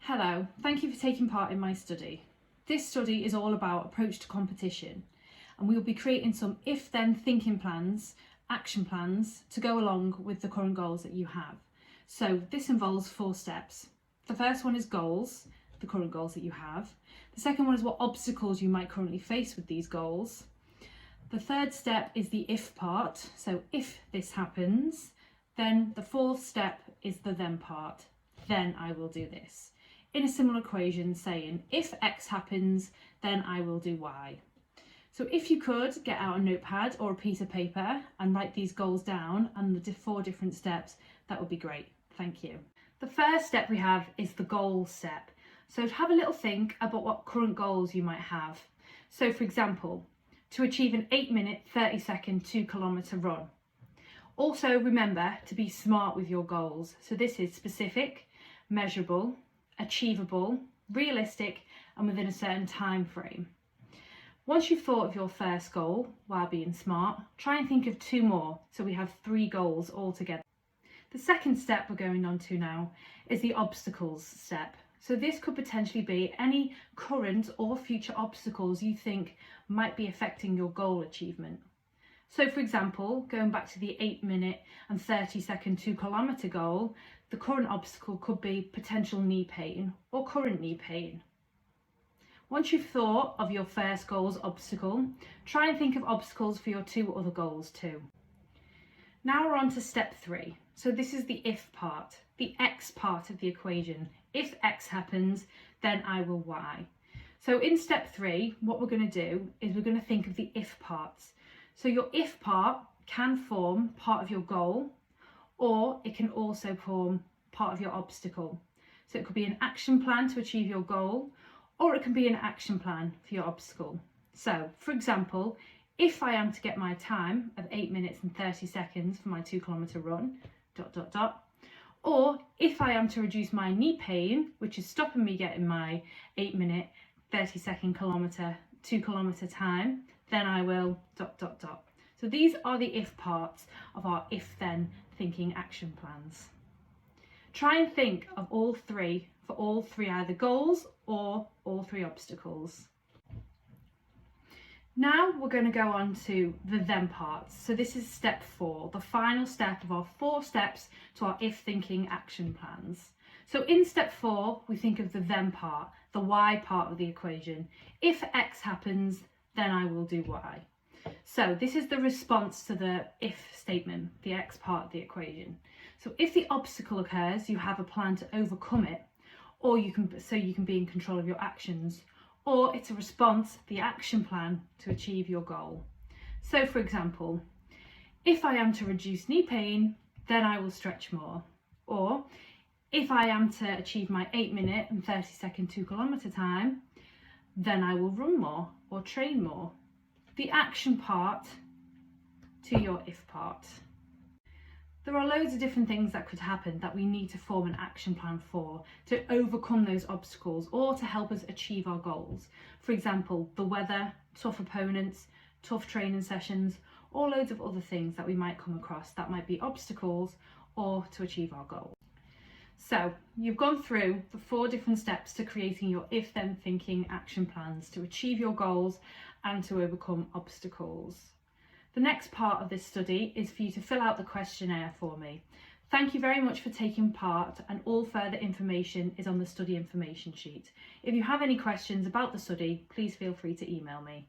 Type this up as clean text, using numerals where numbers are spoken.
Hello, thank you for taking part in my study. This study is all about approach to competition, and we will be creating some if-then thinking plans, action plans to go along with the current goals that you have. So this involves 4 steps. The first one is goals, the current goals that you have. The second one is what obstacles you might currently face with these goals. The third step is the if part, so if this happens. Then the fourth step is the then part, then I will do this. In a similar equation saying, if X happens, then I will do Y. So if you could get out a notepad or a piece of paper and write these goals down and the 4 different steps, that would be great. Thank you. The first step we have is the goals step. So have a little think about what current goals you might have. So for example, to achieve an 8-minute, 30-second, 2-kilometre run. Also remember to be smart with your goals. So this is specific, measurable, achievable, realistic, and within a certain time frame. Once you've thought of your first goal while being smart, try and think of 2 more, so we have 3 goals altogether. The second step we're going on to now is the obstacles step. So this could potentially be any current or future obstacles you think might be affecting your goal achievement. So for example, going back to the 8-minute and 30-second 2-kilometre goal, the current obstacle could be potential knee pain or current knee pain. Once you've thought of your first goal's obstacle, try and think of obstacles for your 2 other goals too. Now we're on to step 3. So this is the if part, the X part of the equation. If X happens, then I will Y. So in step 3, what we're going to do is we're going to think of the if parts. So your if part can form part of your goal, or it can also form part of your obstacle. So it could be an action plan to achieve your goal, or it can be an action plan for your obstacle. So for example, if I am to get my time of 8 minutes and 30 seconds for my 2-kilometre run, ... Or if I am to reduce my knee pain, which is stopping me getting my 8-minute, 30-second 2-kilometre time, then I will ... So these are the if parts of our if-then thinking action plans. Try and think of all 3 for all 3 either goals or all 3 obstacles. Now we're going to go on to the then parts. So this is step 4, the final step of our 4 steps to our if thinking action plans. So in step 4, we think of the then part, the Y part of the equation. If X happens, then I will do Y. So this is the response to the if statement, the X part of the equation. So if the obstacle occurs, you have a plan to overcome it, or you can be in control of your actions. Or it's a response, the action plan, to achieve your goal. So for example, if I am to reduce knee pain, then I will stretch more. Or if I am to achieve my 8-minute and 30-second 2-kilometre time, then I will run more or train more. The action part to your if part. There are loads of different things that could happen that we need to form an action plan for to overcome those obstacles or to help us achieve our goals. For example, the weather, tough opponents, tough training sessions, or loads of other things that we might come across that might be obstacles or to achieve our goal. So you've gone through the 4 different steps to creating your if-then thinking action plans to achieve your goals and to overcome obstacles. The next part of this study is for you to fill out the questionnaire for me. Thank you very much for taking part, and all further information is on the study information sheet. If you have any questions about the study, please feel free to email me.